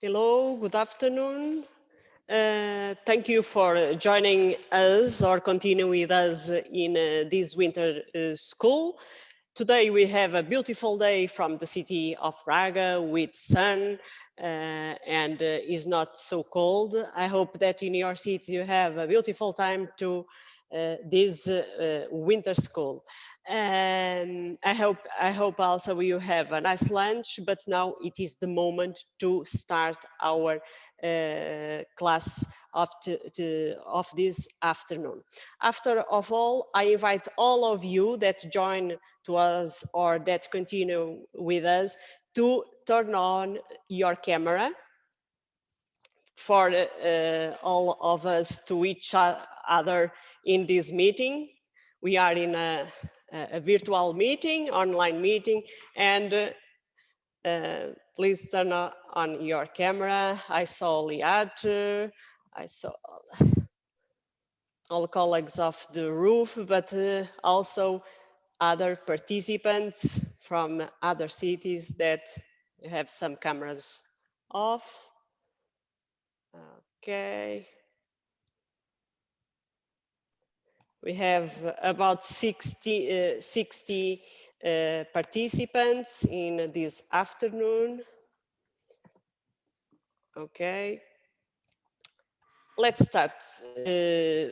Hello, good afternoon. Thank you for joining us or continue with us in this winter school. Today we have a beautiful day from the city of Braga with sun and is not so cold. I hope that in your city you have a beautiful time to this winter school. I hope also you have a nice lunch, but now it is the moment to start our class of this afternoon. After of all, I invite all of you that join to us or that continue with us to turn on your camera for all of us to each other in this meeting. We are in a virtual meeting, online meeting, and please turn on your camera. I saw Liat, I saw all colleagues of the roof, but also other participants from other cities that have some cameras off. Okay. We have about 60 participants in this afternoon. Okay. Let's start.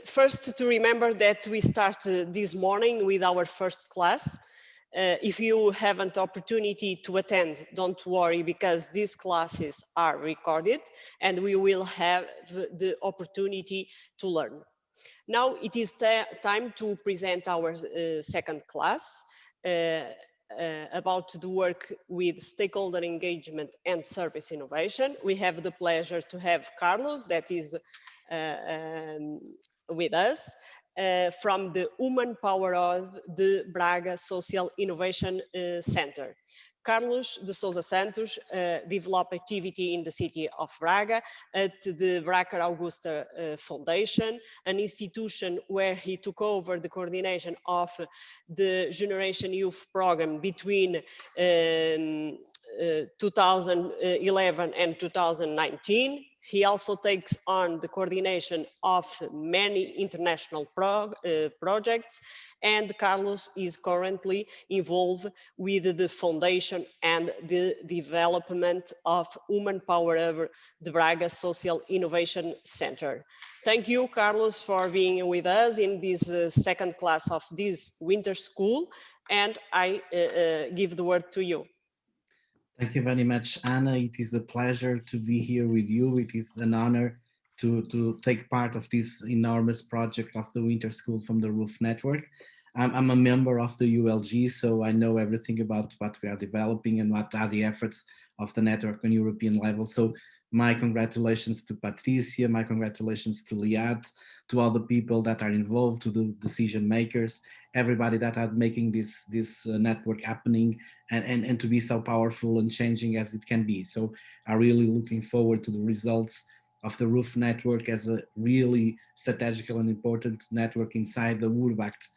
First, to remember that we start this morning with our first class. If you haven't opportunity to attend, don't worry, because these classes are recorded and we will have the opportunity to learn. Now it is time to present our second class about the work with stakeholder engagement and service innovation. We have the pleasure to have Carlos, that is with us, from the Human Power Hub, the Braga Social Innovation Centre. Carlos de Sousa Santos developed activity in the city of Braga at the Bracara Augusta Foundation, an institution where he took over the coordination of the Generation Youth program between 2011 and 2019. He also takes on the coordination of many international projects, and Carlos is currently involved with the foundation and the development of Human Power Hub, the Braga Social Innovation Centre. Thank you, Carlos, for being with us in this second class of this winter school, and I give the word to you. Thank you very much, Anna. It is a pleasure to be here with you. It is an honor to take part of this enormous project of the Winter School from the Roof Network. I'm a member of the ULG, so I know everything about what we are developing and what are the efforts of the network on European level. So my congratulations to Patricia, my congratulations to Liat, to all the people that are involved, to the decision makers, everybody that are making this network happening and to be so powerful and changing as it can be. So I'm really looking forward to the results of the roof network as a really strategical and important network inside the Urbact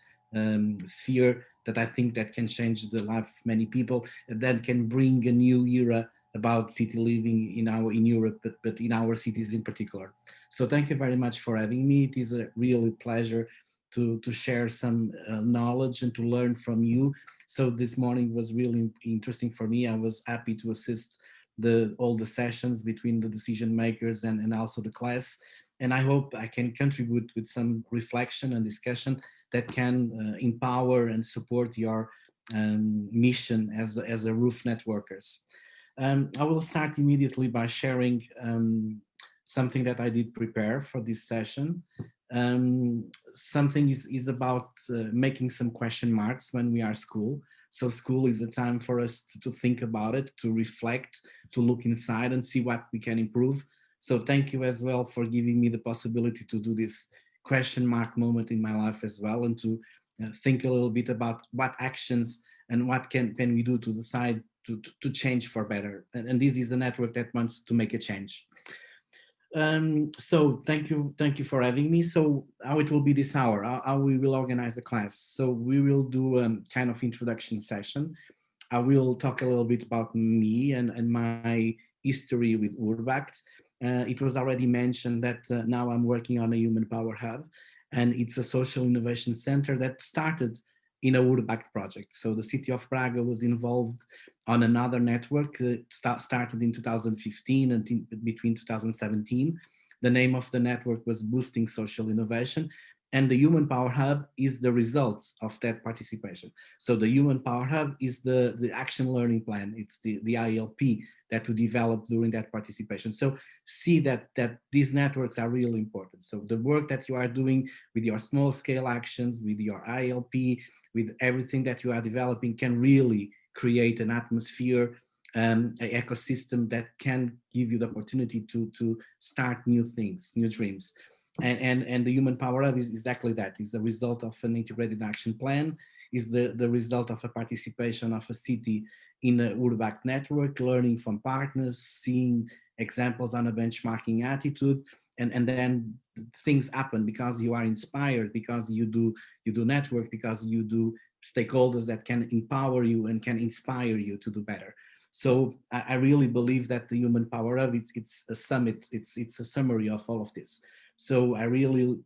sphere that I think that can change the life of many people, and that can bring a new era about city living in Europe, but in our cities in particular. So thank you very much for having me. It is a really pleasure to share some knowledge and to learn from you. So this morning was really interesting for me. I was happy to assist all the sessions between the decision makers and also the class. And I hope I can contribute with some reflection and discussion that can empower and support your mission as a roof networkers. I will start immediately by sharing something that I did prepare for this session. Something is about making some question marks when we are school. So school is a time for us to think about it, to reflect, to look inside and see what we can improve. So thank you as well for giving me the possibility to do this question mark moment in my life as well, and to think a little bit about what actions and what can we do to decide to change for better. And this is a network that wants to make a change. So thank you for having me. So how it will be this hour, how we will organize the class. So we will do a kind of introduction session. I will talk a little bit about me and my history with Urbact. It was already mentioned that now I'm working on a Human Power Hub, and it's a social innovation center that started in a Urbact project. So the City of Braga was involved on another network, started in 2015 and between 2017. The name of the network was Boosting Social Innovation, and the Human Power Hub is the result of that participation. So the Human Power Hub is the action learning plan. It's the ILP that we developed during that participation. So see that these networks are really important. So the work that you are doing with your small scale actions, with your ILP, with everything that you are developing can really create an atmosphere, an ecosystem that can give you the opportunity to start new things, new dreams. And the Human Power Hub is exactly that. It's the result of an integrated action plan, is the result of a participation of a city in a Urbact network, learning from partners, seeing examples on a benchmarking attitude, and then things happen because you are inspired, because you do network, because you do stakeholders that can empower you and can inspire you to do better. So I really believe that the Human Power Hub, it's a summit, it's a summary of all of this. So I really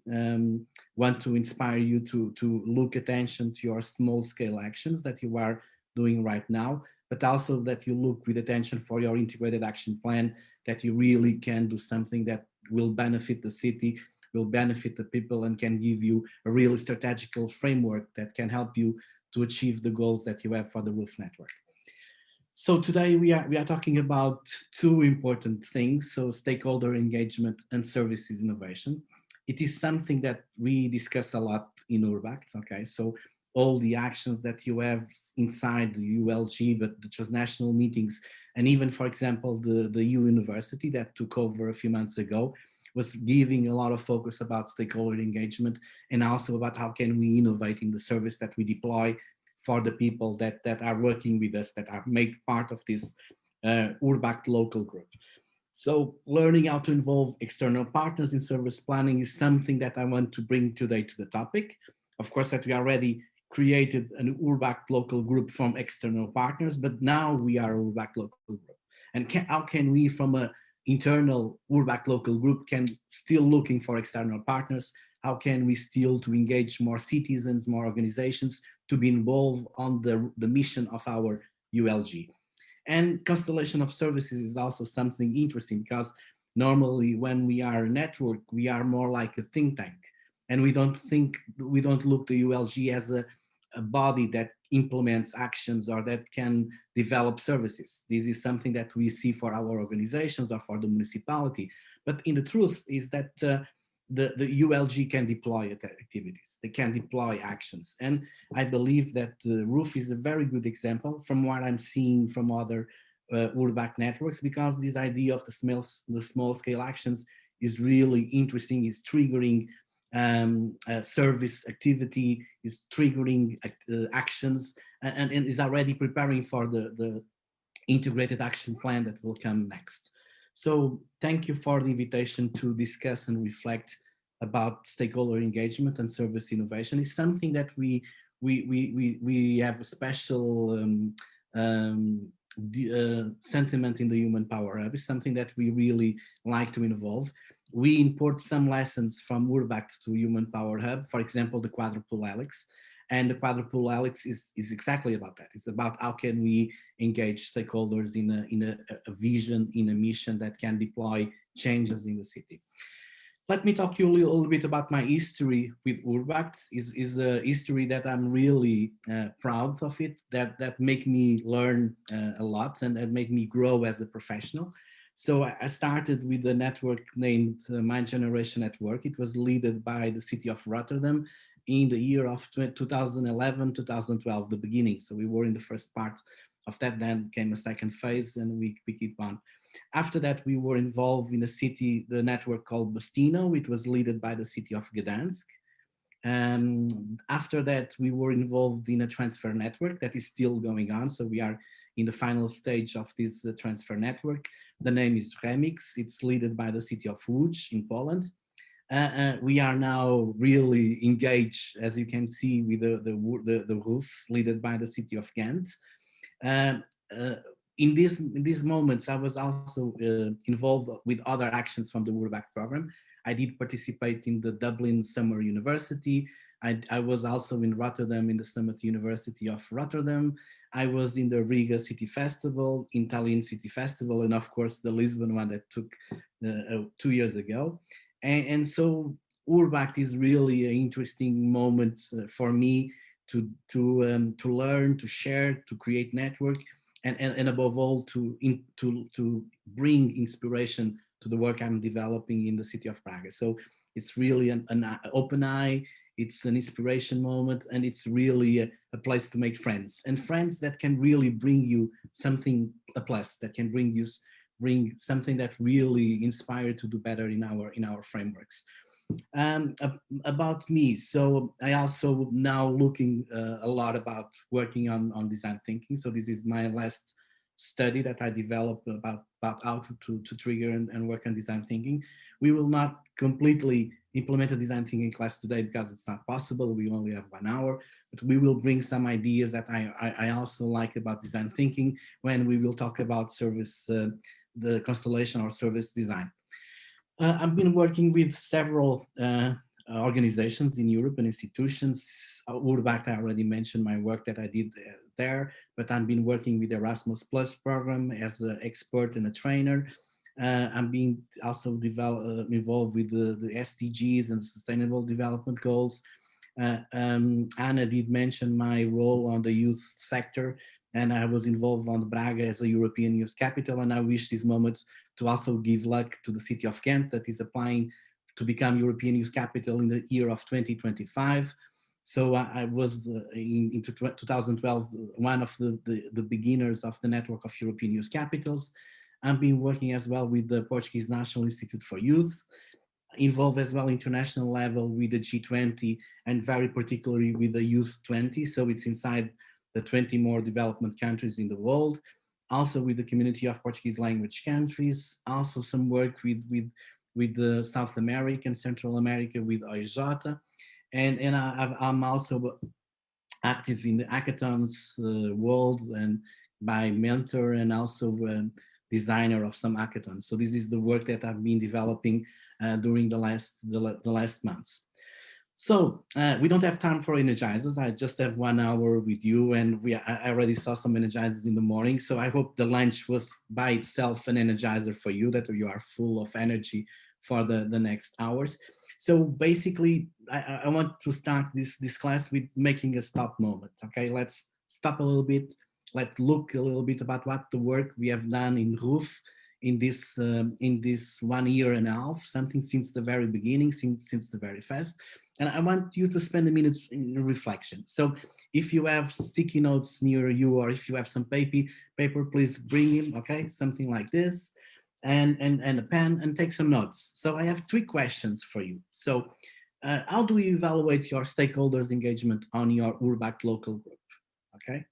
want to inspire you to look attention to your small scale actions that you are doing right now, but also that you look with attention for your integrated action plan, that you really can do something that will benefit the city, will benefit the people, and can give you a real strategical framework that can help you to achieve the goals that you have for the roof network. So today we are talking about two important things, so stakeholder engagement and services innovation. It is something that we discuss a lot in Urbact, okay? So all the actions that you have inside the ULG, but the transnational meetings, and even, for example, the U University that took over a few months ago, was giving a lot of focus about stakeholder engagement and also about how can we innovate in the service that we deploy for the people that are working with us, that are make part of this Urbact Local Group. So learning how to involve external partners in service planning is something that I want to bring today to the topic. Of course, that we already created an Urbact Local Group from external partners, but now we are Urbact Local Group. And how can we, from a internal Urbact Local Group, can still looking for external partners? How can we still to engage more citizens, more organizations to be involved on the mission of our ULG? And constellation of services is also something interesting, because normally when we are a network, we are more like a think tank, and we don't look to ULG as a body that implements actions or that can develop services. This is something that we see for our organizations or for the municipality. But in the truth is that the ULG can deploy activities, they can deploy actions. And I believe that the roof is a very good example from what I'm seeing from other Urbact networks, because this idea of the small scale actions is really interesting, is triggering service activity, is triggering actions, and is already preparing for the integrated action plan that will come next. So thank you for the invitation to discuss and reflect about stakeholder engagement and service innovation. It's something that we have a special sentiment in the Human Power Hub. It's something that we really like to involve. We import some lessons from Urbact to Human Power Hub, for example, the quadruple helix. And the quadruple helix is exactly about that. It's about how can we engage stakeholders in a vision, in a mission that can deploy changes in the city. Let me talk you a little bit about my history with Urbact. Is a history that I'm really proud of it, that make me learn a lot and that make me grow as a professional. So I started with a network named My Generation Network. It was led by the city of Rotterdam in the year of 2011, 2012, the beginning. So we were in the first part of that, then came a second phase, and we keep on. After that, we were involved in a city, the network called Bastino. It was led by the city of Gdansk. After that, we were involved in a transfer network that is still going on. So we are in the final stage of this transfer network. The name is Remix. It's led by the city of Łódź in Poland. We are now really engaged, as you can see, with the roof led by the city of Ghent. in these moments, I was also involved with other actions from the Urbact program. I did participate in the Dublin Summer University. I was also in Rotterdam in the Summit University of Rotterdam. I was in the Riga City Festival, Italian City Festival, and of course the Lisbon one that took 2 years ago. And so Urbact is really an interesting moment for me to learn, to share, to create network, and above all to bring inspiration to the work I'm developing in the city of Braga. So it's really an open eye, it's an inspiration moment, and it's really a place to make friends, and friends that can really bring you something, a plus that can bring something that really inspire to do better in our frameworks. um, about me. So I also now looking a lot about working on design thinking. So this is my last study that I developed about how to trigger and work on design thinking. We will not completely implement a design thinking class today because it's not possible. We only have 1 hour, but we will bring some ideas that I also like about design thinking when we will talk about service, the constellation or service design. I've been working with several organizations in Europe and institutions. Urbact, I already mentioned my work that I did there, but I've been working with the Erasmus Plus program as an expert and a trainer. I'm being also involved with the SDGs and Sustainable Development Goals. Anna did mention my role on the youth sector, and I was involved on Braga as a European Youth Capital, and I wish this moment to also give luck to the city of Ghent that is applying to become European Youth Capital in the year of 2025. So I was in 2012 one of the beginners of the network of European Youth Capitals. I've been working as well with the Portuguese National Institute for Youth, involved as well international level with the G20 and very particularly with the Youth 20. So it's inside the 20 more development countries in the world. Also with the community of Portuguese language countries. Also some work with the South America and Central America with OIJ. And I'm also active in the hackathons world and by mentor and also designer of some hackathons. So this is the work that I've been developing during the last months. So we don't have time for energizers. I just have 1 hour with you, and I already saw some energizers in the morning. So I hope the lunch was by itself an energizer for you, that you are full of energy for the next hours. So basically, I want to start this class with making a stop moment. Okay, let's stop a little bit. Let's look a little bit about what the work we have done in RUF in this 1 year and a half, something since the very beginning, since the very first. And I want you to spend a minute in reflection. So if you have sticky notes near you, or if you have some paper, please bring them, okay? Something like this, and a pen, and take some notes. So I have 3 questions for you. So how do you evaluate your stakeholders' engagement on your Urbact Local Group, okay?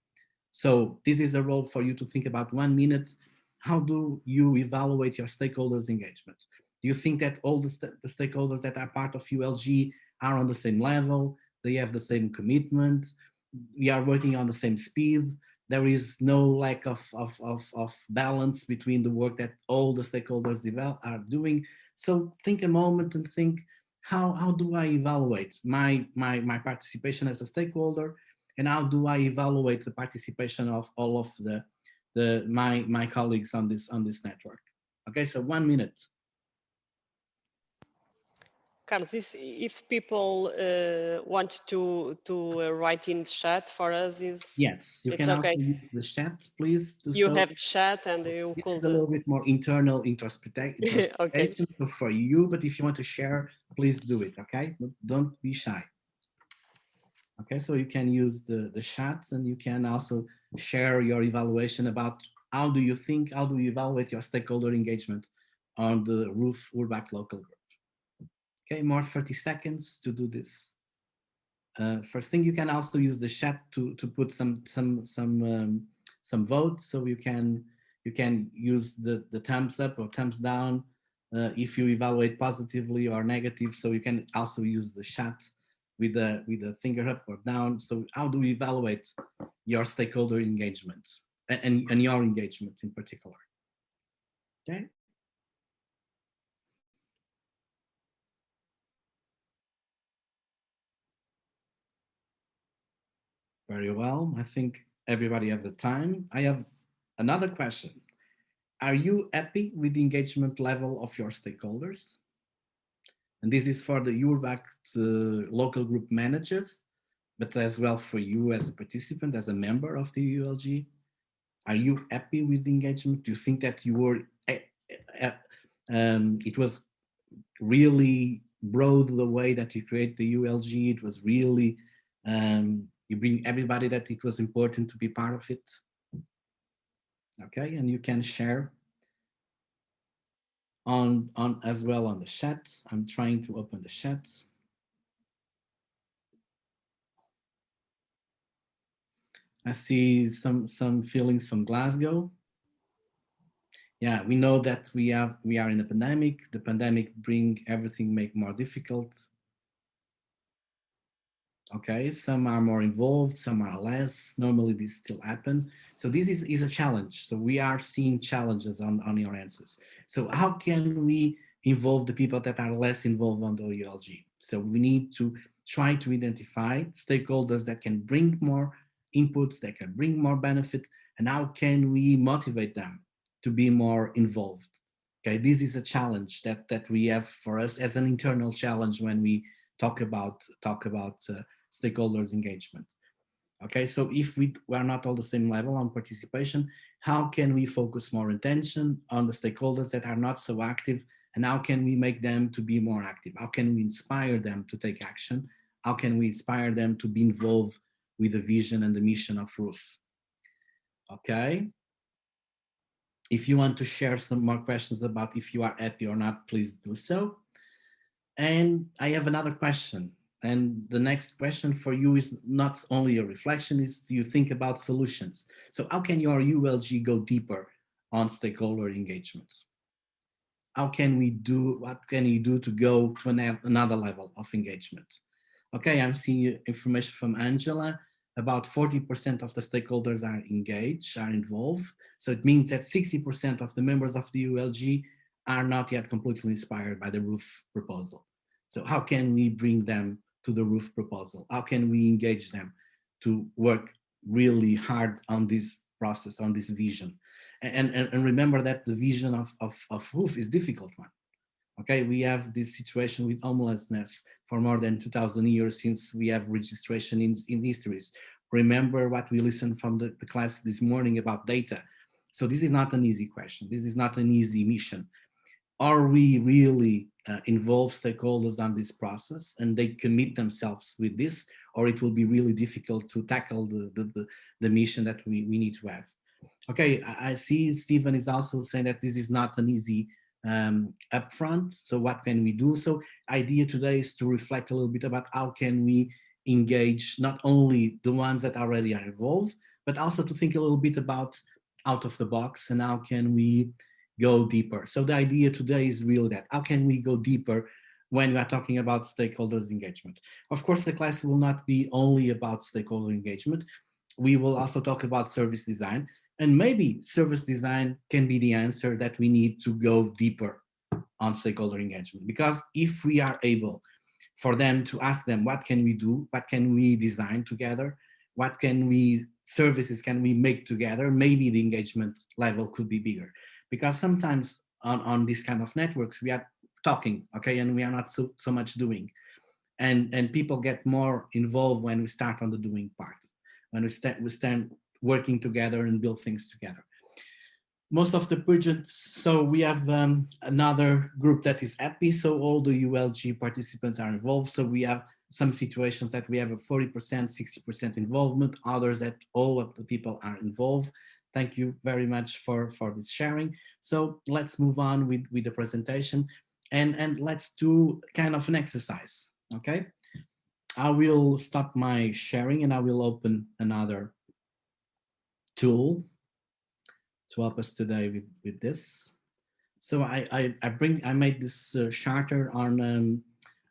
So this is a role for you to think about 1 minute. How do you evaluate your stakeholders' engagement? Do you think that all the stakeholders that are part of ULG are on the same level? They have the same commitment? We are working on the same speed? There is no lack of balance between the work that all the stakeholders are doing. So think a moment and think, how do I evaluate my participation as a stakeholder? And how do I evaluate the participation of all of my colleagues on this network? Okay, so 1 minute. Carlos, if people want to write in chat for us, Yes, you it's can also okay. use the chat, please do You so. have chat and you This is could. a little bit more internal Okay. introspection, so for you, but if you want to share, please do it, okay? But don't be shy. Okay, so you can use the chat, and you can also share your evaluation about how do you evaluate your stakeholder engagement on the RUF Urbact Local Group. Okay, more 30 seconds to do this. First thing, you can also use the chat to put some votes, so you can use the thumbs up or thumbs down if you evaluate positively or negative. So you can also use the chat with the finger up or down. So how do we evaluate your stakeholder engagement? and your engagement in particular. Okay. Very well. I think everybody has the time. I have another question. Are you happy with the engagement level of your stakeholders? And this is for the Urbact local group managers, but as well for you as a participant, as a member of the ULG. Are you happy with the engagement? Do you think that you were, it was really broad the way that you create the ULG? It was really, you bring everybody that it was important to be part of it? Okay, and you can share on as well on the chat. I'm trying to open the chat. I see some feelings from Glasgow. Yeah, we know that we are in a pandemic. The pandemic bring everything make more difficult. Okay, some are more involved, some are less. Normally this still happen. So this is a challenge. So we are seeing challenges on your answers. So how can we involve the people that are less involved on the ULG? So we need to try to identify stakeholders that can bring more inputs, that can bring more benefit, and how can we motivate them to be more involved? Okay, this is a challenge that we have for us as an internal challenge when we talk about stakeholders engagement. Okay, so if we are not all the same level on participation, how can we focus more attention on the stakeholders that are not so active, and how can we make them to be more active? How can we inspire them to take action? How can we inspire them to be involved with the vision and the mission of ROOF? Okay. If you want to share some more questions about if you are happy or not, please do so. And I have another question. And the next question for you is not only a reflection, is do you think about solutions? So how can your ULG go deeper on stakeholder engagement? How can we do, what can you do to go to another level of engagement? Okay, I'm seeing information from Angela. About 40% of the stakeholders are engaged, are involved. So it means that 60% of the members of the ULG are not yet completely inspired by the ROOF proposal. So how can we bring them to the ROOF proposal? How can we engage them to work really hard on this process, on this vision? And remember that the vision of ROOF is a difficult one. Okay, we have this situation with homelessness for more than 2000 years since we have registration in histories. Remember what we listened from the class this morning about data. So this is not an easy question. This is not an easy mission. Are we really involve stakeholders on this process and they commit themselves with this, or it will be really difficult to tackle the mission that we need to have? Okay, I see Stephen is also saying that this is not an easy upfront. So what can we do? So idea today is to reflect a little bit about how can we engage not only the ones that already are involved, but also to think a little bit about out of the box and how can we go deeper. So the idea today is really that, how can we go deeper when we are talking about stakeholders engagement? Of course, the class will not be only about stakeholder engagement. We will also talk about service design, and maybe service design can be the answer that we need to go deeper on stakeholder engagement. Because if we are able for them to ask them, what can we do? What can we design together? What can we, services can we make together? Maybe the engagement level could be bigger. Because sometimes on these kind of networks, we are talking, okay, and we are not so much doing. And people get more involved when we start on the doing part, when we stand working together and build things together. Most of the projects, so we have another group that is happy, so all the ULG participants are involved. So we have some situations that we have a 40%, 60% involvement, others that all of the people are involved. Thank you very much for this sharing. So let's move on with the presentation, and let's do kind of an exercise, okay? I will stop my sharing and I will open another tool to help us today with this. So I made this charter on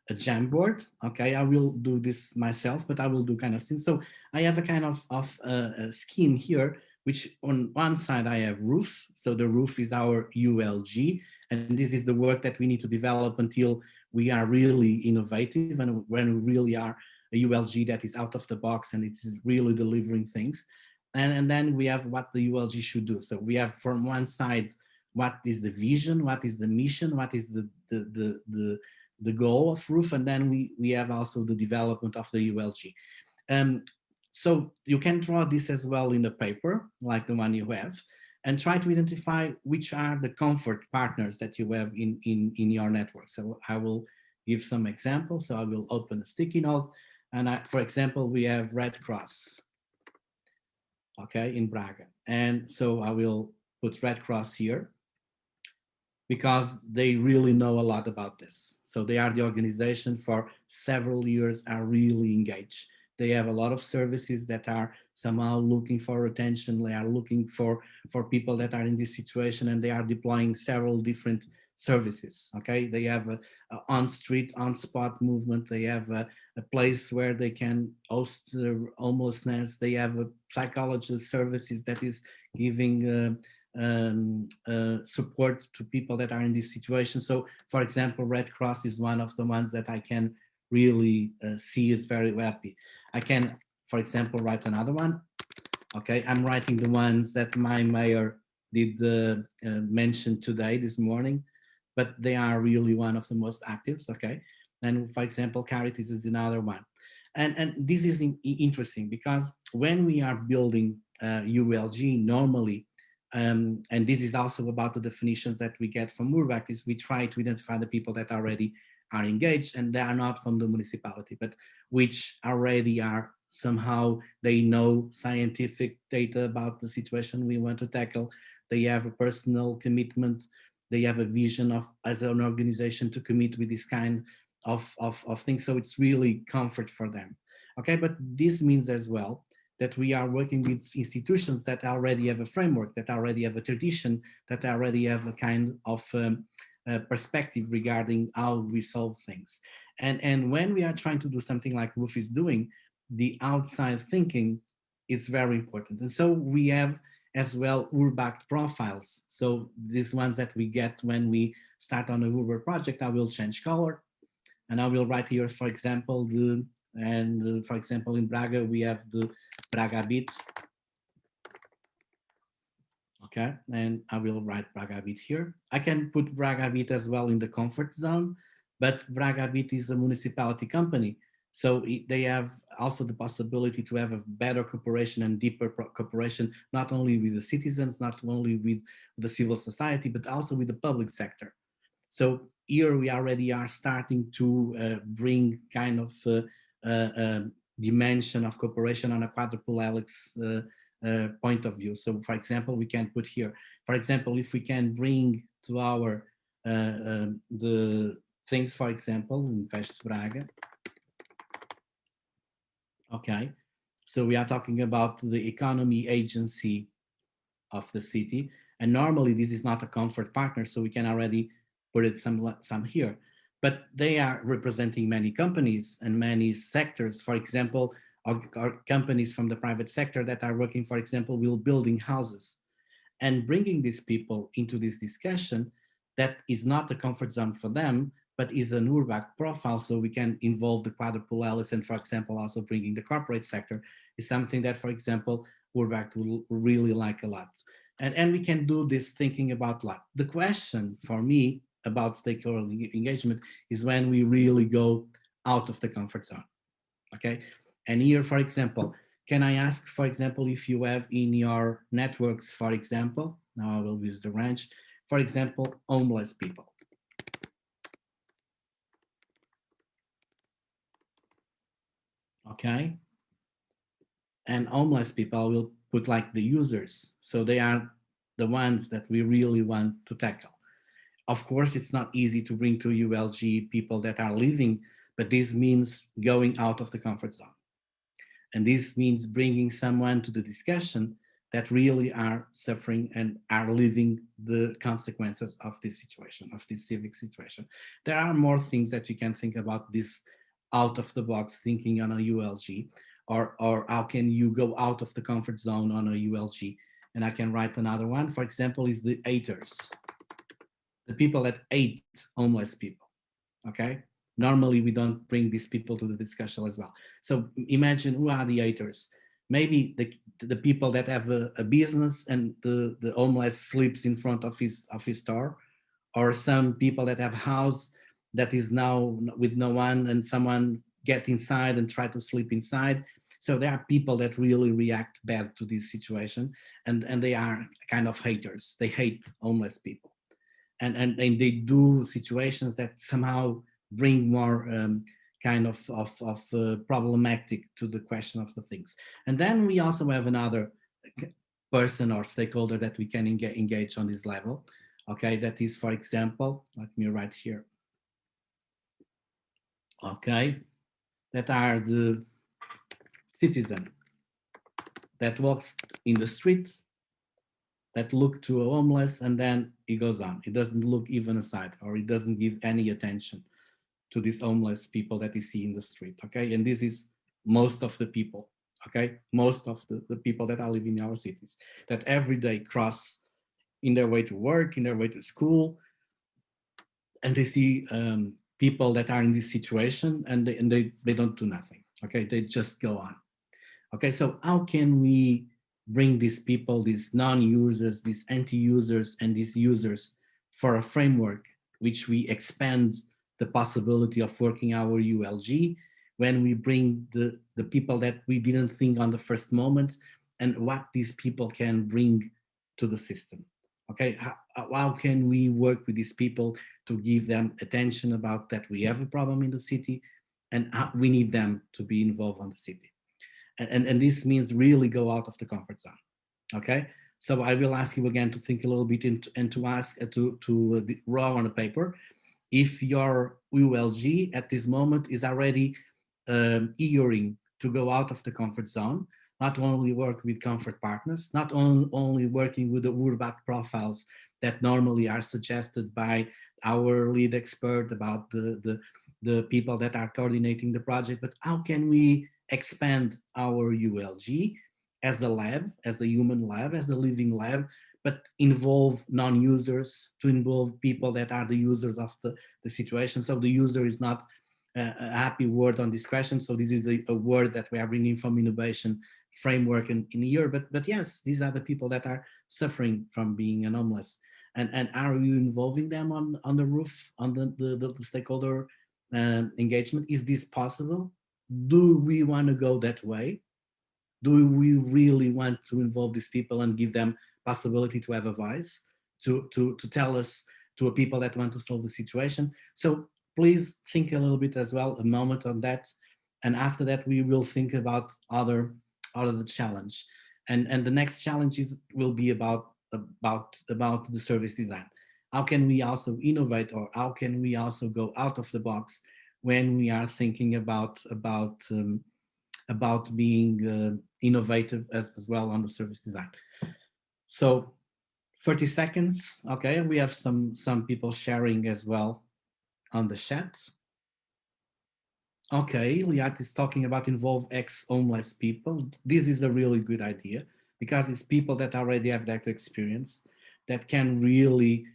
a Jamboard. Okay, I will do this myself, but I will do kind of things. So I have a kind of a scheme here which on one side I have roof. So the roof is our ULG, and this is the work that we need to develop until we are really innovative and when we really are a ULG that is out of the box and it is really delivering things. And then we have what the ULG should do. So we have from one side, what is the vision, what is the mission, what is the goal of roof, and then we have also the development of the ULG. Um, so you can draw this as well in the paper, like the one you have, and try to identify which are the comfort partners that you have in your network. So I will give some examples. So I will open a sticky note, and for example, we have Red Cross, okay, in Braga. And so I will put Red Cross here because they really know a lot about this. So they are the organization for several years, are really engaged. They have a lot of services that are somehow looking for attention. They are looking for people that are in this situation, and they are deploying several different services. Okay, they have a on street, on spot movement. They have a place where they can host homelessness. They have a psychologist services that is giving support to people that are in this situation. So, for example, Red Cross is one of the ones that I can really see it very happy. I can, for example, write another one. Okay, I'm writing the ones that my mayor did mention today, this morning, but they are really one of the most actives. Okay, and for example, Caritas is another one. And this is interesting because when we are building ULG normally, and this is also about the definitions that we get from Urbact, is we try to identify the people that already are engaged and they are not from the municipality, but which already are somehow, they know scientific data about the situation we want to tackle. They have a personal commitment. They have a vision of, as an organization, to commit with this kind of things. So it's really comfort for them. Okay, but this means as well that we are working with institutions that already have a framework, that already have a tradition, that already have a kind of perspective regarding how we solve things. And when we are trying to do something like Roof is doing, the outside thinking is very important. And so we have as well Urbact profiles. So these ones that we get when we start on a Uber project, I will change color. And I will write here, for example, for example, in Braga, we have the Braga bit. Okay, and I will write Braga bit here. I can put Braga bit as well in the comfort zone, but Braga bit is a municipality company. So they have also the possibility to have a better cooperation and deeper cooperation, not only with the citizens, not only with the civil society, but also with the public sector. So here we already are starting to bring kind of dimension of cooperation on a quadruple helix point of view. So for example, we can put here, for example, if we can bring to our the things, for example, in Invest Braga. Okay, so we are talking about the economy agency of the city, and normally this is not a comfort partner, so we can already put it some here, but they are representing many companies and many sectors. For example, our companies from the private sector that are working, for example, with building houses, and bringing these people into this discussion that is not a comfort zone for them, but is an Urbact profile, so we can involve the quadruple helix, and for example, also bringing the corporate sector is something that, for example, Urbact will really like a lot. And we can do this thinking about a lot. The question for me about stakeholder engagement is when we really go out of the comfort zone, okay? And here, for example, can I ask, for example, if you have in your networks, for example, now I will use the range, for example, homeless people. Okay. And homeless people will put like the users. So they are the ones that we really want to tackle. Of course, it's not easy to bring to ULG people that are living, but this means going out of the comfort zone. And this means bringing someone to the discussion that really are suffering and are living the consequences of this situation, of this civic situation. There are more things that you can think about this out of the box thinking on a ULG, or how can you go out of the comfort zone on a ULG. And I can write another one. For example, is the haters, the people that hate homeless people. Okay, normally we don't bring these people to the discussion as well. So imagine who are the haters. Maybe the people that have a business and the homeless sleeps in front of his store, or some people that have house that is now with no one and someone get inside and try to sleep inside. So there are people that really react bad to this situation, and they are kind of haters. They hate homeless people, and they do situations that somehow bring more problematic to the question of the things. And then we also have another person or stakeholder that we can engage on this level. Okay, that is, for example, let me write here. Okay, that are the citizen that walks in the street, that look to a homeless, and then he goes on. He doesn't look even aside, or he doesn't give any attention to these homeless people that you see in the street. Okay, and this is most of the people. Okay, most of the people that are living in our cities, that every day cross in their way to work, in their way to school, and they see people that are in this situation, and they don't do nothing. Okay, they just go on. Okay, so how can we bring these people, these non-users, these anti-users, and these users for a framework which we expand the possibility of working our ULG, when we bring the people that we didn't think on the first moment, and what these people can bring to the system. Okay, how can we work with these people to give them attention about that we have a problem in the city, and we need them to be involved on the city. And this means really go out of the comfort zone. Okay, so I will ask you again to think a little bit and to ask to draw on a paper if your ULG at this moment is already eagering to go out of the comfort zone, not only work with comfort partners, not only working with the Urbact profiles that normally are suggested by our lead expert about the people that are coordinating the project, but how can we expand our ULG as a lab, as a human lab, as a living lab, but involve non-users, to involve people that are the users of the situation. So the user is not a happy word on this question. So this is a word that we are bringing from innovation framework in here. But yes, these are the people that are suffering from being an homeless. And are you involving them on the roof, on the stakeholder engagement? Is this possible? Do we want to go that way? Do we really want to involve these people and give them possibility to have a voice, to tell us, to a people that want to solve the situation? So please think a little bit as well, a moment on that. And after that, we will think about other the challenge. And the next challenge will be about the service design. How can we also innovate, or how can we also go out of the box when we are thinking about being innovative as well on the service design? So 30 seconds. Okay, we have some people sharing as well on the chat. Okay, Liat is talking about involve ex-homeless people. This is a really good idea, because it's people that already have that experience, that can really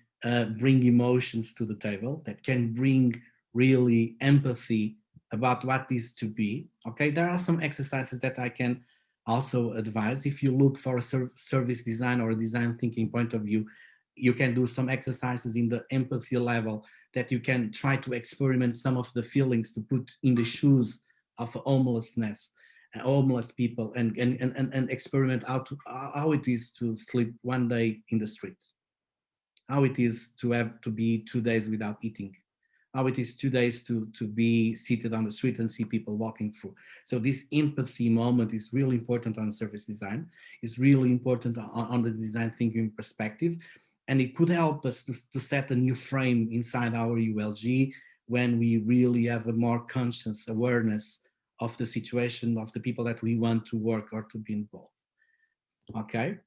bring emotions to the table, that can bring really empathy about what is to be. Okay, there are some exercises that I can also advise. If you look for a service design or a design thinking point of view, you can do some exercises in the empathy level, that you can try to experiment some of the feelings, to put in the shoes of homelessness, homeless people, and experiment how it is to sleep one day in the street, how it is to have to be 2 days without eating, how it is 2 days to be seated on the street and see people walking through. So this empathy moment is really important on service design. It's really important on the design thinking perspective. And it could help us to set a new frame inside our ULG, when we really have a more conscious awareness of the situation of the people that we want to work or to be involved. Okay.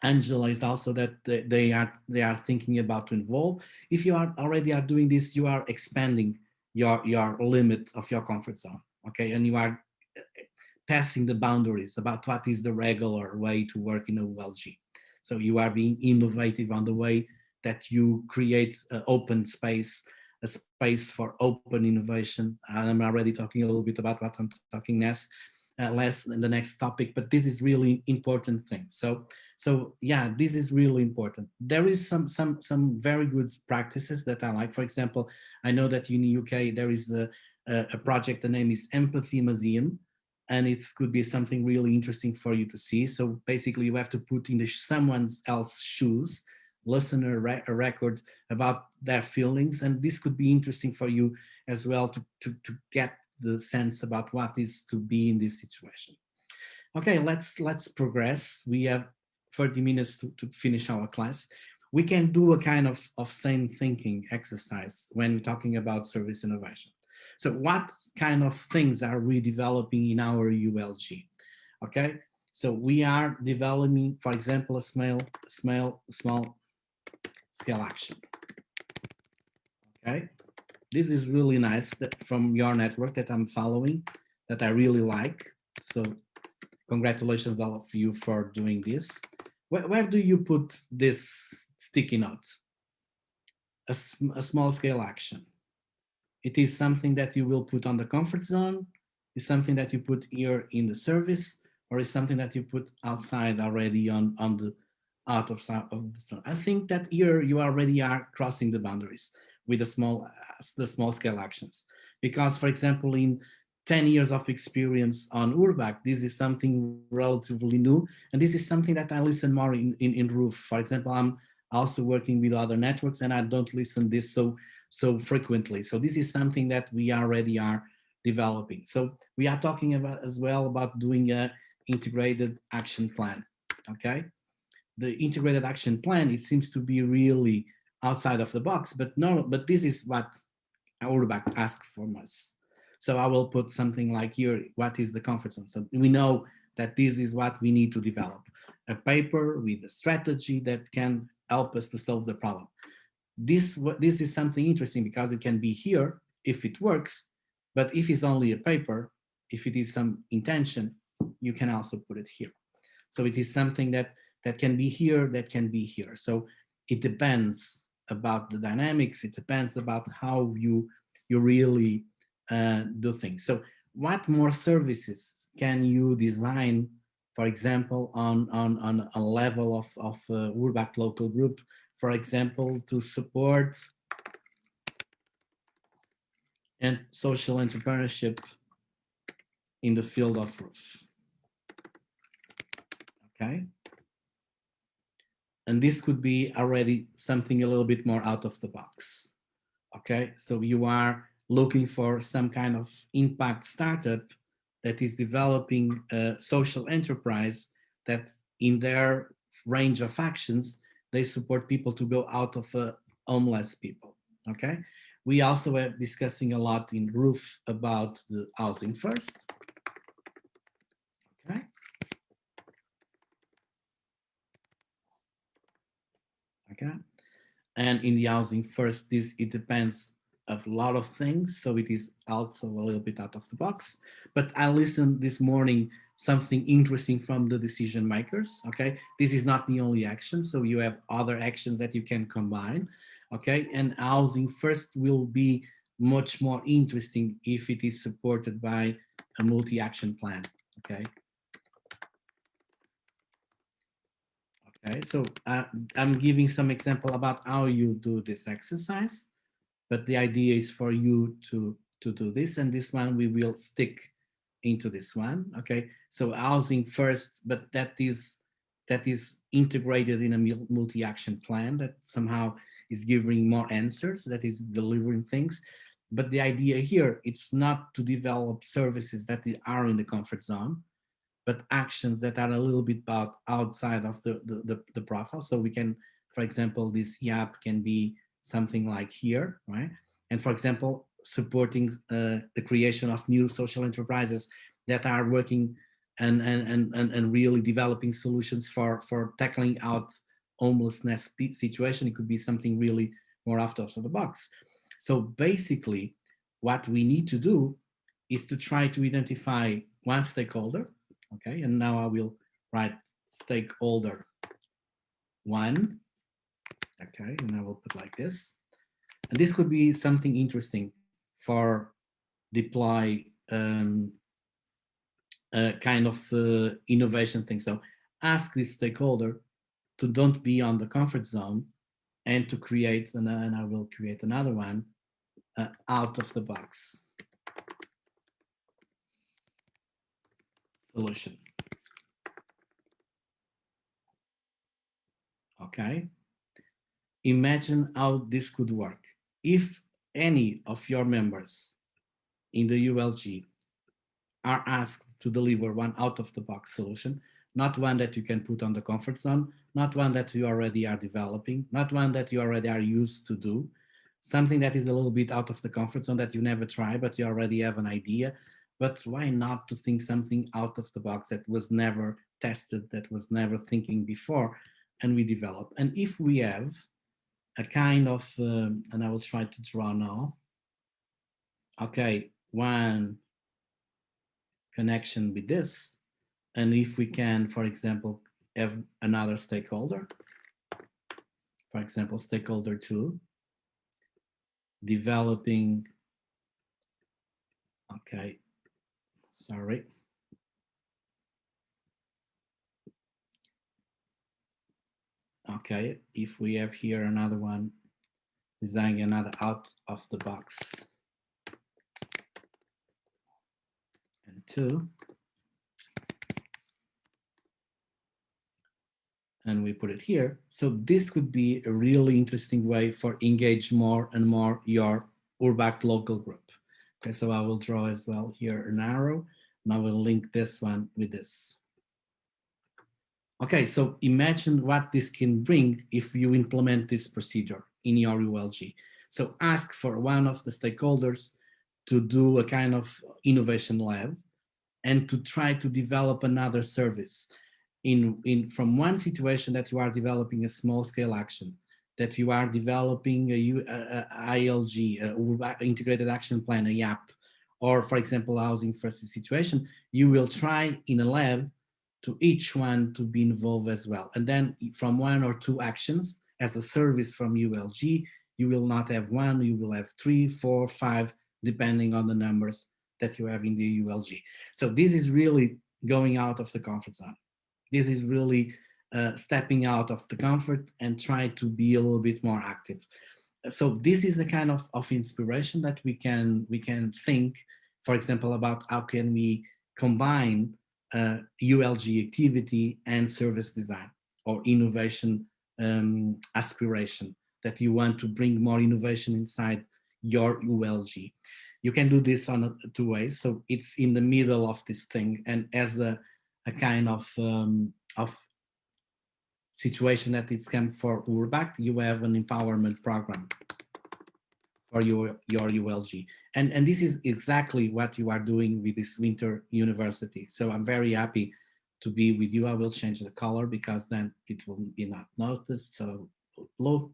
Angela is also that they are thinking about to involve. If you are already are doing this, you are expanding your limit of your comfort zone. Okay, and you are passing the boundaries about what is the regular way to work in a ULG. So you are being innovative on the way that you create open space, a space for open innovation. I'm already talking a little bit about what I'm talking less in the next topic, but this is really important thing. So yeah, this is really important. There is some very good practices that I like. For example, I know that in the UK there is a project. The name is Empathy Museum, and it could be something really interesting for you to see. So basically, you have to put in someone else's shoes, listen a record about their feelings, and this could be interesting for you as well to get the sense about what is to be in this situation. Okay, let's progress. We have 30 minutes to finish our class. We can do a kind of same thinking exercise when we're talking about service innovation. So what kind of things are we developing in our ULG? Okay, so we are developing, for example, a small scale action. Okay, this is really nice that from your network that I'm following, that I really like. So congratulations all of you for doing this. Where do you put this sticky note? A small scale action. It is something that you will put on the comfort zone, is something that you put here in the service, or is something that you put outside already on the out of the zone. I think that here you already are crossing the boundaries with the small scale actions. Because for example, in 10 years of experience on Urbact, this is something relatively new. And this is something that I listen more in Roof. For example, I'm also working with other networks and I don't listen this so frequently. So this is something that we already are developing. So we are talking about as well about doing a integrated action plan. Okay. The integrated action plan, it seems to be really outside of the box, but no, but this is what Urbact asked from us. So I will put something like here, what is the comfort zone? So we know that this is what we need to develop, a paper with a strategy that can help us to solve the problem. This is something interesting because it can be here if it works, but if it's only a paper, if it is some intention, you can also put it here. So it is something that can be here, that can be here. So it depends about the dynamics. It depends about how you really do things. So what more services can you design, for example, on a level of Urbact Local Group, for example, to support and social entrepreneurship in the field of roof? Okay. And this could be already something a little bit more out of the box. Okay, so you are looking for some kind of impact startup that is developing a social enterprise that in their range of actions, they support people to go out of homeless people. Okay, we also are discussing a lot in Roof about the housing first. Okay. Okay. And in the housing first, it depends of a lot of things, so it is also a little bit out of the box. But I listened this morning something interesting from the decision makers. Okay, this is not the only action, so you have other actions that you can combine. Okay, and housing first will be much more interesting if it is supported by a multi-action plan. Okay. Okay, so I'm giving some example about how you do this exercise, but the idea is for you to do this, and this one we will stick into this one. Okay, so housing first, but that is integrated in a multi-action plan that somehow is giving more answers, that is delivering things. But the idea here, it's not to develop services that are in the comfort zone, but actions that are a little bit about outside of the profile. So we can, for example, this YAP can be something like here, right? And for example, supporting the creation of new social enterprises that are working and really developing solutions for tackling out homelessness situation. It could be something really more out of the box. So basically, what we need to do is to try to identify one stakeholder. Okay, and now I will write stakeholder one. Okay, and I will put like this. And this could be something interesting for deploy kind of innovation thing. So ask this stakeholder to don't be on the comfort zone and to create, and I will create another one, out of the box solution. Okay. Imagine how this could work. If any of your members in the ULG are asked to deliver one out of the box solution, not one that you can put on the comfort zone, not one that you already are developing, not one that you already are used to do, something that is a little bit out of the comfort zone that you never try, but you already have an idea. But why not to think something out of the box that was never tested, that was never thinking before, and we develop. And if we have a kind of, and I will try to draw now. Okay, one connection with this. And if we can, for example, have another stakeholder, for example, stakeholder 2, developing, okay, sorry. Okay, if we have here another one, designing another out of the box, and 2, and we put it here. So this could be a really interesting way for engage more and more your Urbact Local Group. Okay, so I will draw as well here an arrow, and I will link this one with this. Okay, so imagine what this can bring if you implement this procedure in your ULG. So ask for one of the stakeholders to do a kind of innovation lab and to try to develop another service from one situation that you are developing a small scale action, that you are developing a ILG, a integrated action plan, a YAP, or for example, housing first situation, you will try in a lab to each one to be involved as well. And then from one or two actions as a service from ULG, you will not have one, you will have 3, 4, 5, depending on the numbers that you have in the ULG. So this is really going out of the comfort zone. This is really stepping out of the comfort and try to be a little bit more active. So this is the kind of inspiration that we can think, for example, about how can we combine ULG activity and service design or innovation aspiration, that you want to bring more innovation inside your ULG. You can do this on two ways. So it's in the middle of this thing, and as a kind of situation that it's come for Urbact, you have an empowerment program for your ULG. And this is exactly what you are doing with this winter university. So I'm very happy to be with you. I will change the color because then it will be not noticed. So low.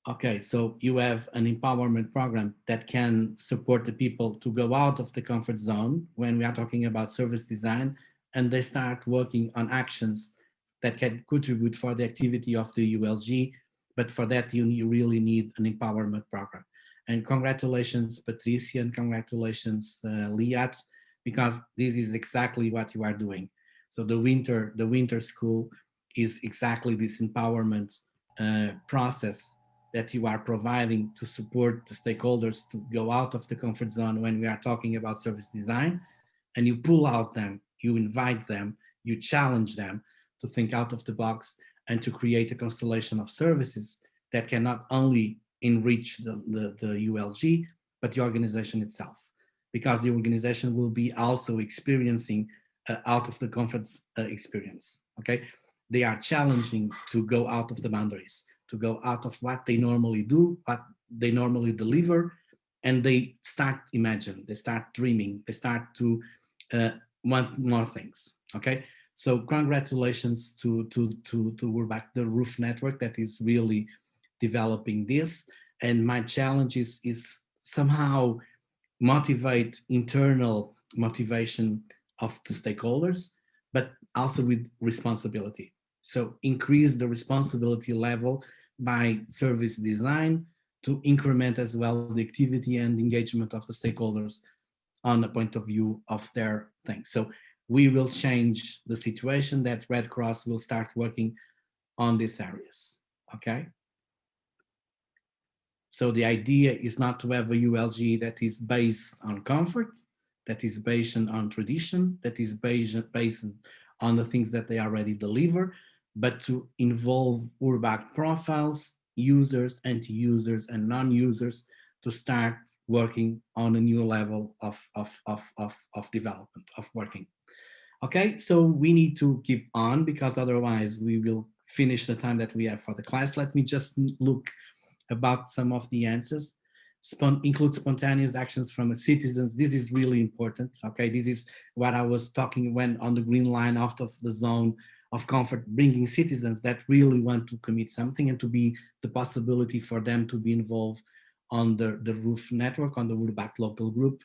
Okay, so you have an empowerment program that can support the people to go out of the comfort zone when we are talking about service design, and they start working on actions that can contribute for the activity of the ULG. But for that, you really need an empowerment program. And congratulations, Patricia, and congratulations, Liat, because this is exactly what you are doing. So the winter school is exactly this empowerment process that you are providing to support the stakeholders to go out of the comfort zone when we are talking about service design, and you pull out them, you invite them, you challenge them to think out of the box and to create a constellation of services that can not only enrich the ULG, but the organization itself, because the organization will be also experiencing out of the comfort experience, okay? They are challenging to go out of the boundaries, to go out of what they normally do, what they normally deliver, and they start imagine, they start dreaming, they start to want more things. Okay, so congratulations to Urbact, the roof network that is really developing this. And my challenge is somehow motivate internal motivation of the stakeholders, but also with responsibility. So increase the responsibility level by service design to increment as well the activity and engagement of the stakeholders on the point of view of their thing. So we will change the situation that Red Cross will start working on these areas, okay? So the idea is not to have a ULG that is based on comfort, that is based on tradition, that is based on the things that they already deliver, but to involve Urbact profiles, users, anti-users, and non-users to start working on a new level of development, of working. Okay, so we need to keep on because otherwise we will finish the time that we have for the class. Let me just look about some of the answers. Include spontaneous actions from citizens. This is really important. Okay, this is what I was talking when on the green line out of the zone of comfort, bringing citizens that really want to commit something and to be the possibility for them to be involved on the roof network, on the Urbact Local Group.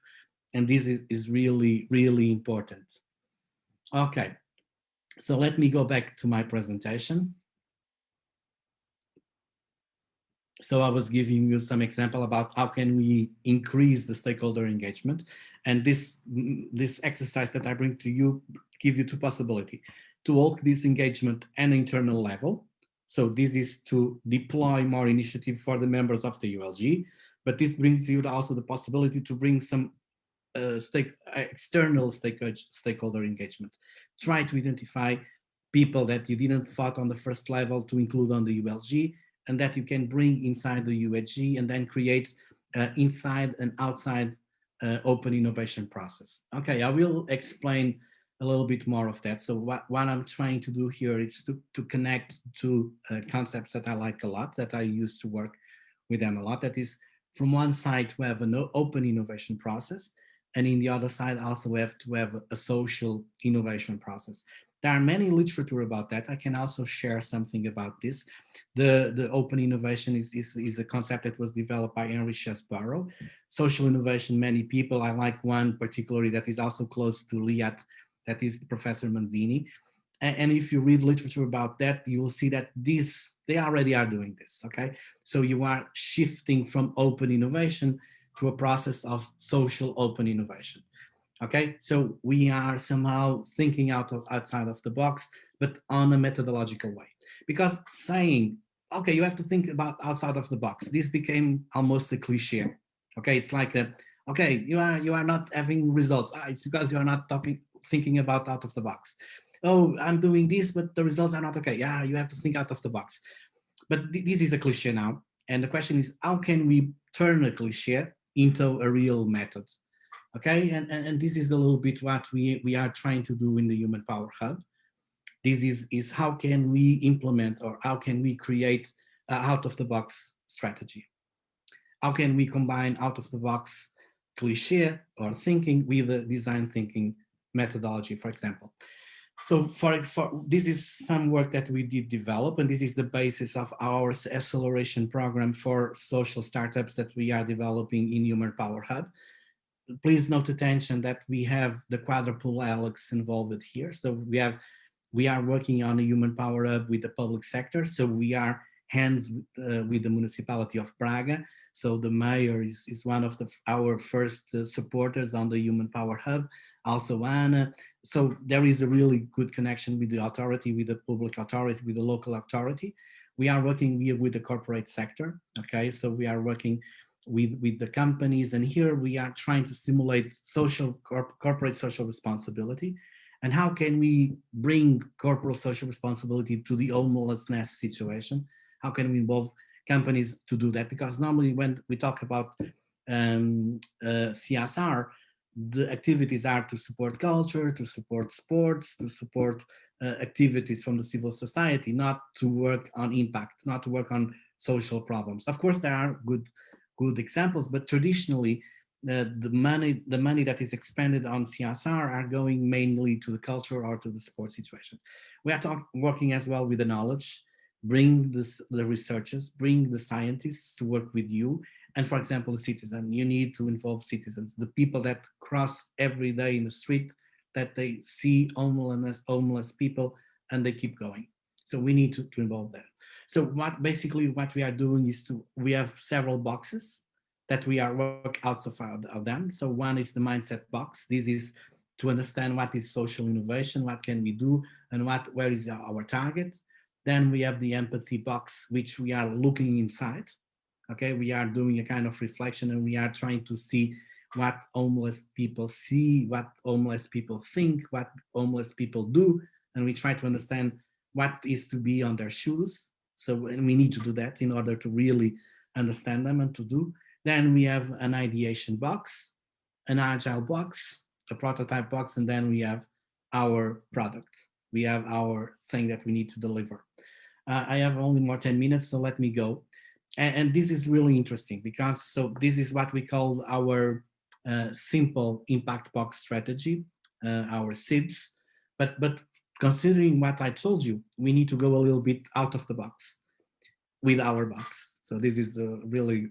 And this is really, really important. Okay, so let me go back to my presentation. So I was giving you some example about how can we increase the stakeholder engagement. And this exercise that I bring to you give you two possibilities: to walk this engagement at an internal level. So this is to deploy more initiative for the members of the ULG, but this brings you also the possibility to bring some external stakeholder engagement. Try to identify people that you didn't thought on the first level to include on the ULG, and that you can bring inside the ULG and then create inside and outside open innovation process. Okay, I will explain a little bit more of that. So what I'm trying to do here is to connect to concepts that I like a lot, that I used to work with them a lot. That is, from one side to have an open innovation process, and in the other side also have to have a social innovation process. There are many literature about that. I can also share something about this. The open innovation is a concept that was developed by Henry Chesborough. Social innovation, many people, I like one particularly that is also close to Liat, that is Professor Manzini. And if you read literature about that, you will see that they already are doing this, okay? So you are shifting from open innovation to a process of social open innovation. Okay, so we are somehow thinking outside of the box, but on a methodological way. Because saying, okay, you have to think about outside of the box, this became almost a cliche. Okay, it's like okay, you are not having results. It's because you are not thinking about out of the box. Oh, I'm doing this, but the results are not okay. Yeah, you have to think out of the box. But this is a cliche now. And the question is, how can we turn a cliche into a real method? Okay, and this is a little bit what we are trying to do in the Human Power Hub. This is how can we implement, or how can we create out of the box strategy? How can we combine out of the box cliche or thinking with the design thinking methodology, for example? So for this is some work that we did develop, and this is the basis of our acceleration program for social startups that we are developing in Human Power Hub. Please note attention that we have the quadruple helix involved here. So we are working on a Human Power Hub with the public sector. So we are hands with the municipality of Braga. So the mayor is one of our first supporters on the Human Power Hub, also Anna. So there is a really good connection with the authority, with the public authority, with the local authority. We are working with the corporate sector, okay? So we are working with the companies, and here we are trying to stimulate corporate social responsibility. And how can we bring corporate social responsibility to the homelessness situation? How can we involve companies to do that? Because normally when we talk about CSR, the activities are to support culture, to support sports, to support activities from the civil society, not to work on impact, not to work on social problems. Of course, there are good examples, but traditionally the money that is expended on CSR are going mainly to the culture or to the sports situation. We are working as well with the knowledge, bring the researchers, bring the scientists to work with you. And for example, the citizen, you need to involve citizens, the people that cross every day in the street, that they see homeless people and they keep going. So we need to involve them. So basically what we are doing is we have several boxes that we are work out of them. So one is the mindset box. This is to understand what is social innovation, what can we do, and where is our target. Then we have the empathy box, which we are looking inside. Okay, we are doing a kind of reflection, and we are trying to see what homeless people see, what homeless people think, what homeless people do, and we try to understand what is to be on their shoes. So, and we need to do that in order to really understand them and to do. Then we have an ideation box, an agile box, a prototype box, and then we have our product. We have our thing that we need to deliver. I have only more 10 minutes, so let me go. And this is really interesting because so this is what we call our simple impact box strategy, our SIBS. But considering what I told you, we need to go a little bit out of the box with our box. So this is really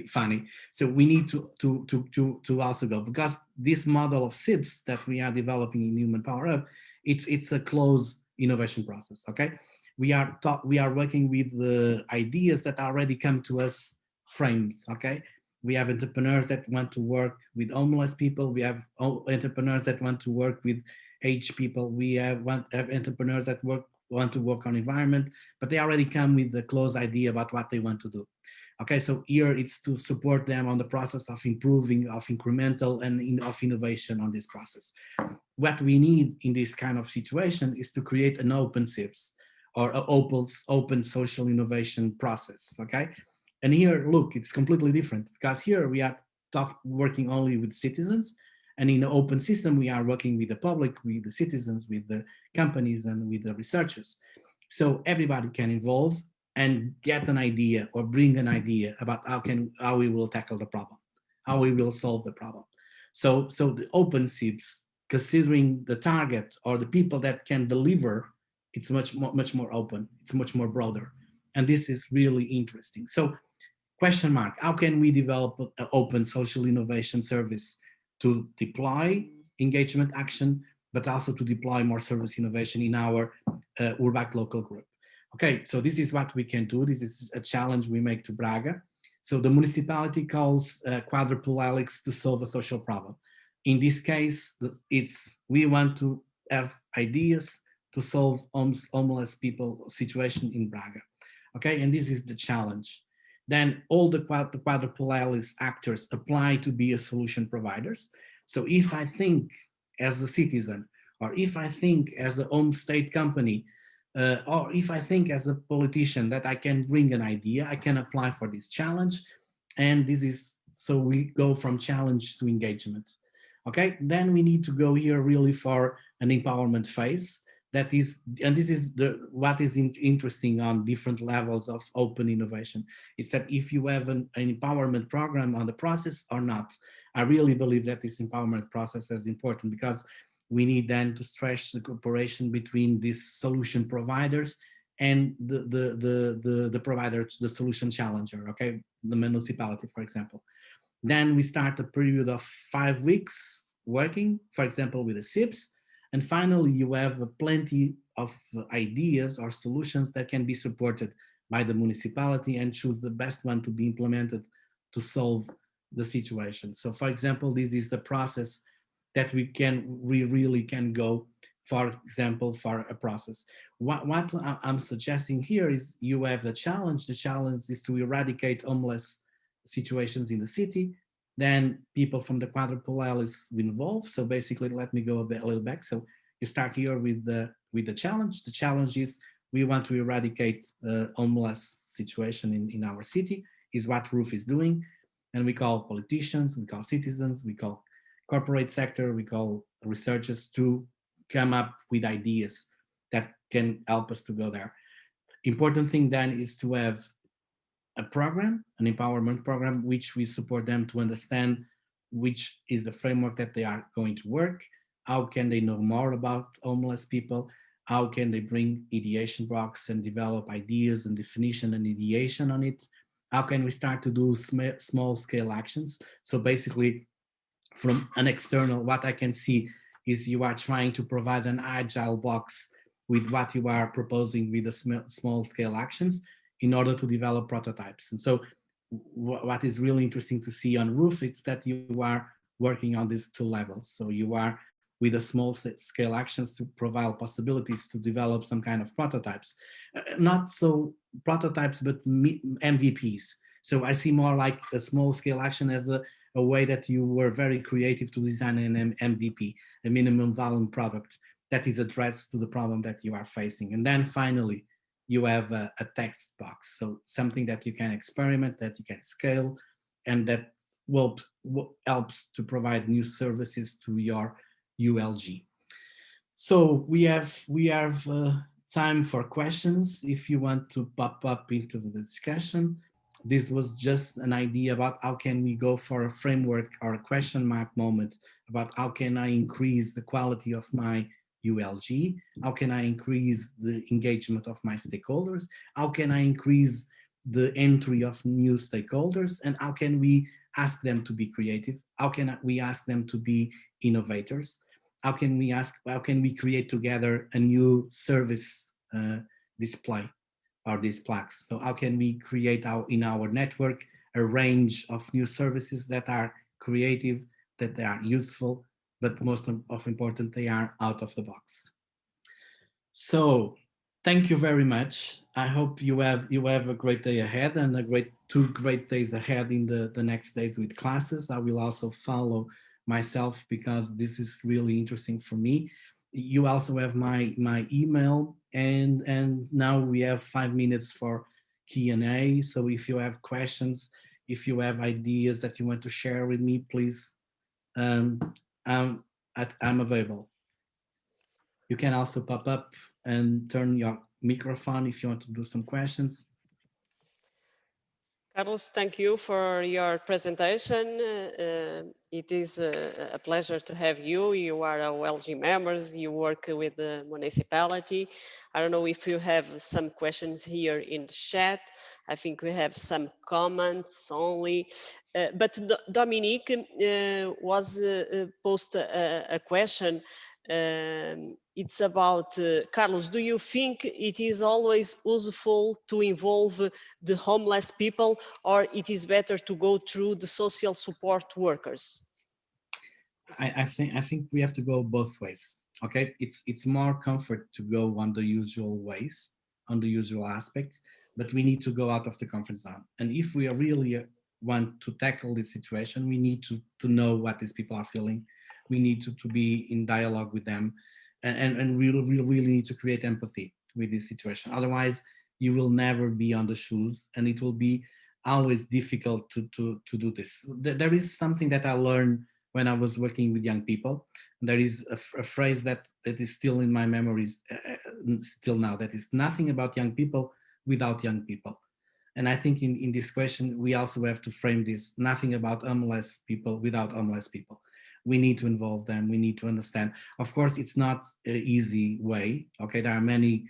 funny. So we need to also go, because this model of SIBS that we are developing in Human Power Hub, it's a closed innovation process. Okay, we are working with the ideas that already come to us framed. Okay, we have entrepreneurs that want to work with homeless people. We have entrepreneurs that want to work with aged people. We have entrepreneurs that want to work on environment, but they already come with the close idea about what they want to do. Okay, so here it's to support them on the process of improving, of incremental and of innovation on this process. What we need in this kind of situation is to create an open SIPS, or an open social innovation process. Okay, and here, look, it's completely different, because here we are working only with citizens, and in the open system we are working with the public, with the citizens, with the companies, and with the researchers. So everybody can involve and get an idea or bring an idea about how we will tackle the problem, how we will solve the problem. So the open SIPs, considering the target or the people that can deliver, it's much more open, it's much more broader, and this is really interesting. So question mark, how can we develop an open social innovation service to deploy engagement action, but also to deploy more service innovation in our Urbact Local Group? Okay, so this is what we can do. This is a challenge we make to Braga. So the municipality calls quadruple helix to solve a social problem. In this case, we want to have ideas to solve homeless people situation in Braga. Okay, and this is the challenge. Then all the quadruple helix actors apply to be a solution providers. So if I think as a citizen, or if I think as a home state company, or if I think as a politician that I can bring an idea, I can apply for this challenge. And this is, so we go from challenge to engagement. Okay, then we need to go here really for an empowerment phase. That is, and this is what is interesting on different levels of open innovation. It's that if you have an empowerment program on the process or not, I really believe that this empowerment process is important, because we need then to stretch the cooperation between these solution providers and the provider, the solution challenger, okay, the municipality, for example. Then we start a period of 5 weeks working, for example, with the SIPs. And finally, you have plenty of ideas or solutions that can be supported by the municipality and choose the best one to be implemented to solve the situation. So for example, this is a process that we really can go, for example, for a process. What I'm suggesting here is you have the challenge. The challenge is to eradicate homeless situations in the city. Then people from the quadruple L is involved. So basically, let me go a little back. So you start here with the challenge. The challenge is we want to eradicate homeless situation in our city, is what ROOF is doing. And we call politicians, we call citizens, we call corporate sector, we call researchers to come up with ideas that can help us to go there. Important thing then is to have a program, an empowerment program, which we support them to understand which is the framework that they are going to work, how can they know more about homeless people, how can they bring ideation box and develop ideas and definition and ideation on it, how can we start to do small scale actions. So basically, from an external, what I can see is you are trying to provide an agile box with what you are proposing with the small scale actions in order to develop prototypes. And so what is really interesting to see on Roof is that you are working on these two levels. So you are with the small scale actions to provide possibilities to develop some kind of prototypes, not so prototypes, but MVPs. So I see more like a small scale action as a way that you were very creative to design an MVP, a minimum volume product that is addressed to the problem that you are facing. And then finally, you have a text box. So something that you can experiment, that you can scale, and that will helps to provide new services to your ULG. So we have time for questions. If you want to pop up into the discussion, this was just an idea about how can we go for a framework or a question mark moment about how can I increase the quality of my ULG, how can I increase the engagement of my stakeholders, how can I increase the entry of new stakeholders, and how can we ask them to be creative, how can we ask them to be innovators, how can we create together a new service display or these plaques. So how can we create in our network a range of new services that are creative, that they are useful, but most of important, they are out of the box. So thank you very much. I hope you have a great day ahead and a two great days ahead in the next days with classes. I will also follow myself because this is really interesting for me. You also have my email, and now we have 5 minutes for Q&A. So if you have questions, if you have ideas that you want to share with me, please, um, I'm I'm available. You can also pop up and turn your microphone if you want to do some questions. Carlos, thank you for your presentation. It is a pleasure to have you. You are our LG members. You work with the municipality. I don't know if you have some questions here in the chat. I think we have some comments only. But Dominique was posed a question. It's about, Carlos, do you think it is always useful to involve the homeless people, or it is better to go through the social support workers? I think we have to go both ways. Okay, it's more comfort to go on the usual ways, on the usual aspects, but we need to go out of the comfort zone. And if we are really want to tackle this situation, we need to know what these people are feeling. We need to be in dialogue with them, and really need to create empathy with this situation. Otherwise, you will never be on the shoes, and it will be always difficult to do this. There is something that I learned when I was working with young people. There is a phrase that is still in my memories still now, that is nothing about young people without young people. And I think in this question, we also have to frame this, nothing about homeless people without homeless people. We need to involve them. We need to understand. Of course, it's not an easy way. Okay, there are many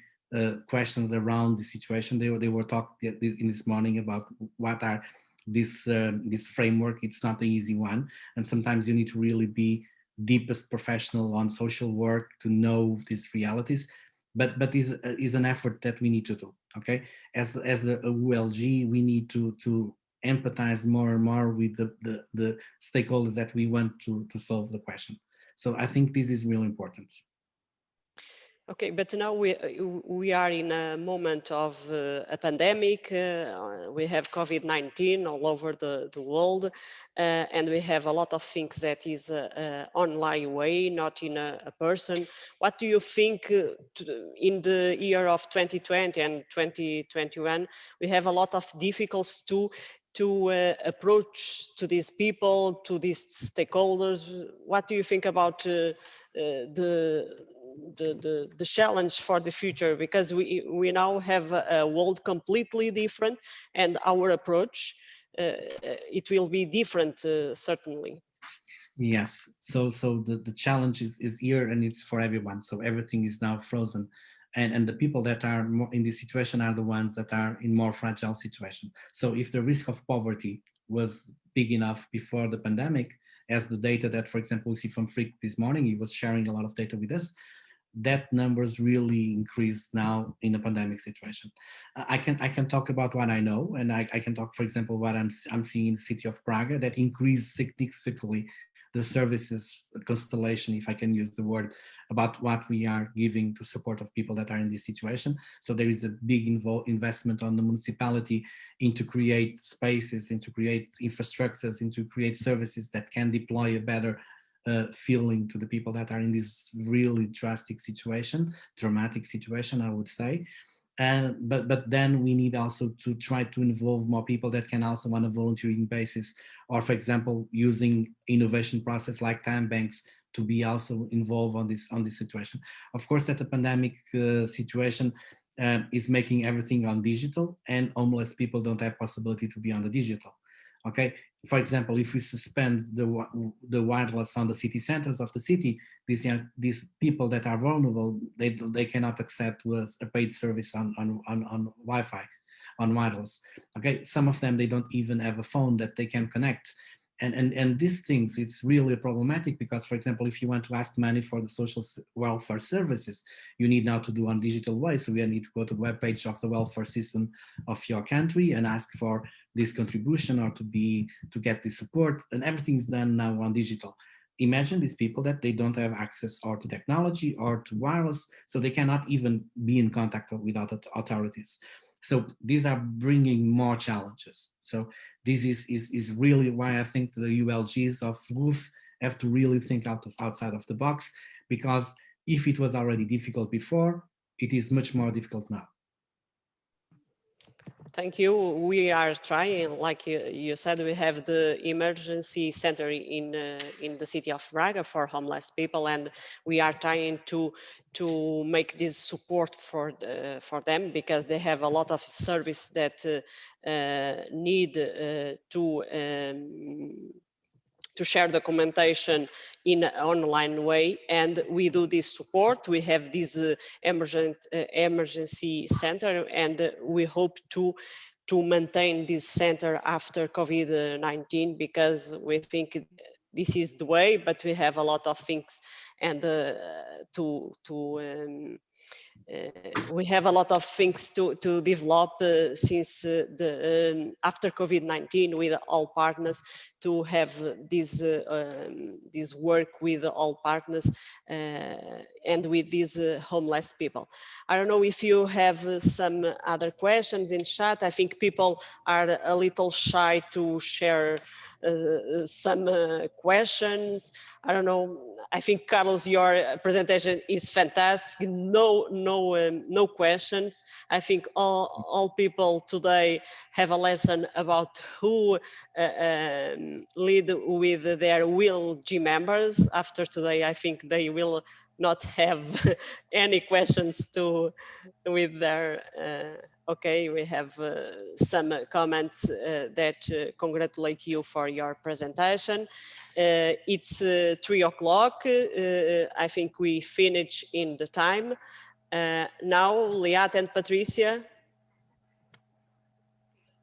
questions around the situation. They were talking in this morning about what are this framework. It's not an easy one, and sometimes you need to really be deepest professional on social work to know these realities. But is an effort that we need to do. Okay, as a ULG, we need to empathize more and more with the stakeholders that we want to solve the question. So I think this is really important. Okay, but now we are in a moment of a pandemic. We have COVID-19 all over the world, and we have a lot of things that is online way, not in a person. What do you think in the year of 2020 and 2021? We have a lot of difficulties to approach to these people, to these stakeholders. What do you think about the challenge for the future, because we now have a world completely different, and our approach it will be different, certainly. Yes, so the challenge is here, and it's for everyone. So everything is now frozen, and the people that are more in this situation are the ones that are in more fragile situation. So if the risk of poverty was big enough before the pandemic, as the data that, for example, we see from Frick this morning, he was sharing a lot of data with us. that numbers really increase now in a pandemic situation. I can talk about what I know, and I can talk, for example, what I'm seeing in the city of Braga that increased significantly the services constellation, if I can use the word, about what we are giving to support of people that are in this situation. So there is a big investment on the municipality into create spaces, into create infrastructures, into create services that can deploy a better feeling to the people that are in this really drastic situation, dramatic situation, I would say. But then we need also to try to involve more people that can also on a volunteering basis, or for example, using innovation process like time banks to be also involved on this situation. Of course, that the pandemic situation is making everything on digital, and homeless people don't have possibility to be on the digital. Okay, for example, if we suspend the wireless on the city centers of the city, these people that are vulnerable, they cannot accept a paid service on Wi-Fi, on wireless. Okay, some of them, they don't even have a phone that they can connect. And these things, it's really problematic because, for example, if you want to ask money for the social welfare services, you need now to do on digital way. So we need to go to the webpage of the welfare system of your country and ask for this contribution or to get this support, and everything is done now on digital. Imagine these people that they don't have access or to technology or to wireless, so they cannot even be in contact with other authorities. So these are bringing more challenges. So this is really why I think the ULGs of RUF have to really think outside of the box, because if it was already difficult before, it is much more difficult now. Thank you. We are trying, like you said, we have the emergency center in the city of Braga for homeless people, and we are trying to make this support for them, because they have a lot of service that need to share documentation in an online way, and we do this support. We have this emergency center, and we hope to maintain this center after COVID-19, because we think this is the way, but we have a lot of things and we have a lot of things to develop since after COVID-19 with all partners, to have this work with all partners and with these homeless people. I don't know if you have some other questions in chat. I think people are a little shy to share some questions. I don't know. I think, Carlos, your presentation is fantastic. No questions. I think all people today have a lesson about who lead with their will G members. After today, I think they will not have any questions to with their okay, we have some comments that congratulate you for your presentation. It's 3 o'clock. I think we finish in the time. Now, Liat and Patricia,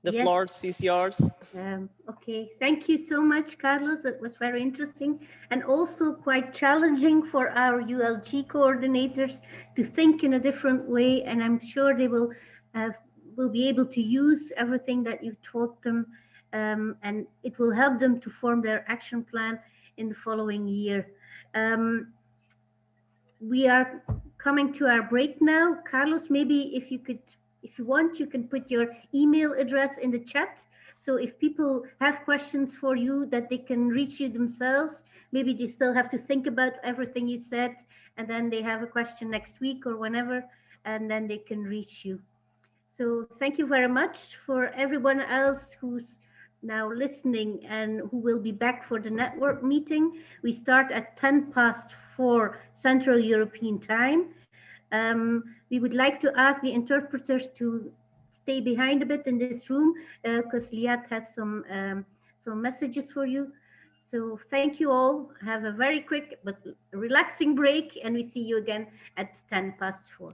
the Yes. floor is yours. Okay, thank you so much, Carlos. It was very interesting and also quite challenging for our ULG coordinators to think in a different way. And I'm sure they will be able to use everything that you've taught them, and it will help them to form their action plan in the following year. We are coming to our break now. Carlos, maybe if you want, you can put your email address in the chat. So if people have questions for you that they can reach you themselves, maybe they still have to think about everything you said, and then they have a question next week or whenever, and then they can reach you. So thank you very much for everyone else who's now listening and who will be back for the network meeting. We start at 10 past 4 Central European Time. We would like to ask the interpreters to stay behind a bit in this room because Liat has some messages for you. So thank you all. Have a very quick but relaxing break, and we see you again at 10 past 4.